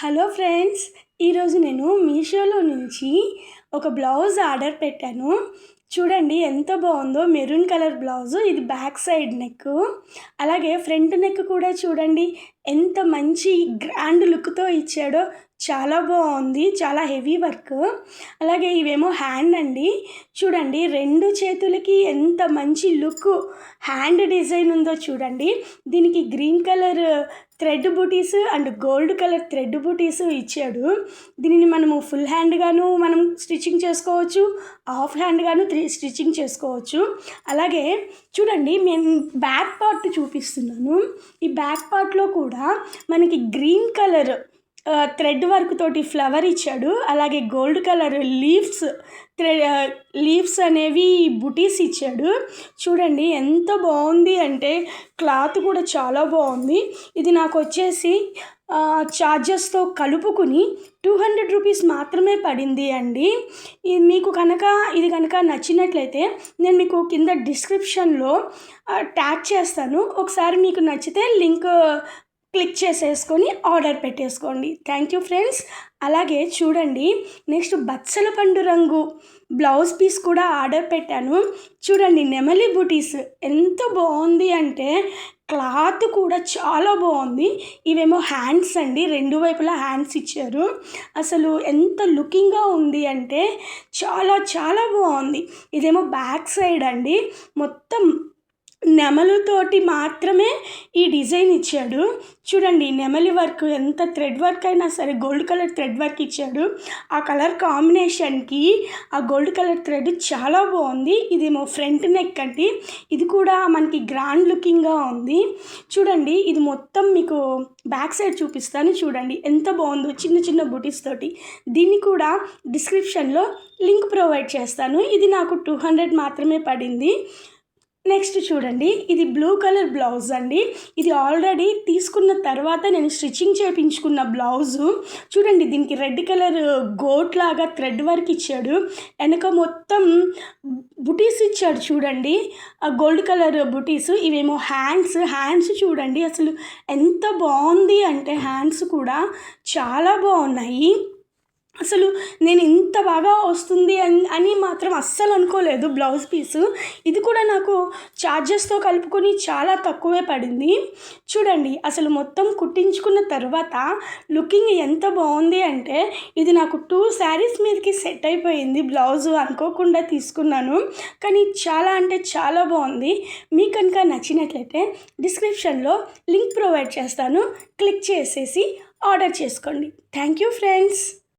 Hello friends, ఈరోజు నేను మీషోలో నుంచి ఒక బ్లౌజ్ ఆర్డర్ పెట్టాను. చూడండి ఎంత బాగుందో. Maroon colour blouse. ఇది బ్యాక్ సైడ్ నెక్, అలాగే ఫ్రంట్ నెక్ కూడా చూడండి ఎంత మంచి గ్రాండ్ లుక్తో ఇచ్చాడో. చాలా బాగుంది, చాలా హెవీ వర్క్. అలాగే ఇవేమో హ్యాండ్ అండి. చూడండి రెండు చేతులకి ఎంత మంచి లుక్ హ్యాండ్ డిజైన్ ఉందో చూడండి. దీనికి గ్రీన్ కలర్ థ్రెడ్ బూటీస్ అండ్ గోల్డ్ కలర్ థ్రెడ్ బూటీస్ ఇచ్చాడు. దీనిని మనము ఫుల్ హ్యాండ్గాను మనం స్టిచ్చింగ్ చేసుకోవచ్చు, హాఫ్ హ్యాండ్గాను స్టిచ్చింగ్ చేసుకోవచ్చు. అలాగే చూడండి నేను బ్యాక్ పార్ట్ చూపిస్తున్నాను. ఈ బ్యాక్ పార్ట్లో కూడా మనకి గ్రీన్ కలర్ థ్రెడ్ వర్క్ తోటి ఫ్లవర్ ఇచ్చాడు. అలాగే గోల్డ్ కలర్ లీవ్స్ అనేవి బుటీస్ ఇచ్చాడు. చూడండి ఎంత బాగుంది అంటే క్లాత్ కూడా చాలా బాగుంది. ఇది నాకు వచ్చేసి చార్జెస్తో కలుపుకుని 200 రూపీస్ మాత్రమే పడింది అండి. ఇది కనుక నచ్చినట్లయితే నేను మీకు కింద డిస్క్రిప్షన్లో ట్యాగ్ చేస్తాను. ఒకసారి మీకు నచ్చితే లింక్ క్లిక్ చేసేసుకొని ఆర్డర్ పెట్టేసుకోండి. Thank you friends. అలాగే చూడండి నెక్స్ట్ బచ్చల పండు రంగు బ్లౌజ్ పీస్ కూడా ఆర్డర్ పెట్టాను. చూడండి నెమలి బుటీస్ ఎంత బాగుంది అంటే క్లాత్ కూడా చాలా బాగుంది. ఇవేమో హ్యాండ్స్ అండి, రెండు వైపులా హ్యాండ్స్ ఇచ్చారు. అసలు ఎంత లుకింగ్గా ఉంది అంటే చాలా చాలా బాగుంది. ఇదేమో బ్యాక్ సైడ్ అండి, మొత్తం నెమలుతోటి మాత్రమే ఈ డిజైన్ ఇచ్చాడు. చూడండి నెమలి వర్క్ ఎంత థ్రెడ్ వర్క్ అయినా సరే గోల్డ్ కలర్ థ్రెడ్ వర్క్ ఇచ్చాడు. ఆ కలర్ కాంబినేషన్కి ఆ గోల్డ్ కలర్ థ్రెడ్ చాలా బాగుంది. ఇదేమో ఫ్రంట్ నెక్ అండి, ఇది కూడా మనకి గ్రాండ్ లుకింగ్గా ఉంది. చూడండి ఇది మొత్తం మీకు బ్యాక్ సైడ్ చూపిస్తాను. చూడండి ఎంత బాగుందో చిన్న చిన్న బుటీస్ తోటి. దీన్ని కూడా డిస్క్రిప్షన్లో లింక్ ప్రొవైడ్ చేస్తాను. ఇది నాకు 200 మాత్రమే పడింది. నెక్స్ట్ చూడండి ఇది బ్లూ కలర్ బ్లౌజ్ అండి. ఇది ఆల్రెడీ తీసుకున్న తర్వాత నేను స్టిచ్చింగ్ చేయించుకున్న బ్లౌజు. చూడండి దీనికి రెడ్ కలర్ గోట్ లాగా థ్రెడ్ వర్క్ ఇచ్చాడు. వెనక మొత్తం బుటీస్ ఇచ్చాడు చూడండి, ఆ గోల్డ్ కలర్ బుటీస్. ఇవేమో హ్యాండ్స్ చూడండి అసలు ఎంత బాగుంది అంటే హ్యాండ్స్ కూడా చాలా బాగున్నాయి. అసలు నేను ఇంత బాగా వస్తుంది అని మాత్రం అస్సలు అనుకోలేదు. బ్లౌజ్ పీసు ఇది కూడా నాకు చార్జెస్తో కలుపుకొని చాలా తక్కువే పడింది. చూడండి అసలు మొత్తం కుట్టించుకున్న తర్వాత లుకింగ్ ఎంత బాగుంది అంటే ఇది నాకు 2 శారీస్ మీదకి సెట్ అయిపోయింది. బ్లౌజు అనుకోకుండా తీసుకున్నాను, కానీ చాలా అంటే చాలా బాగుంది. మీకు కనుక నచ్చినట్లయితే డిస్క్రిప్షన్లో లింక్ ప్రొవైడ్ చేస్తాను. క్లిక్ చేసేసి ఆర్డర్ చేసుకోండి. Thank you friends.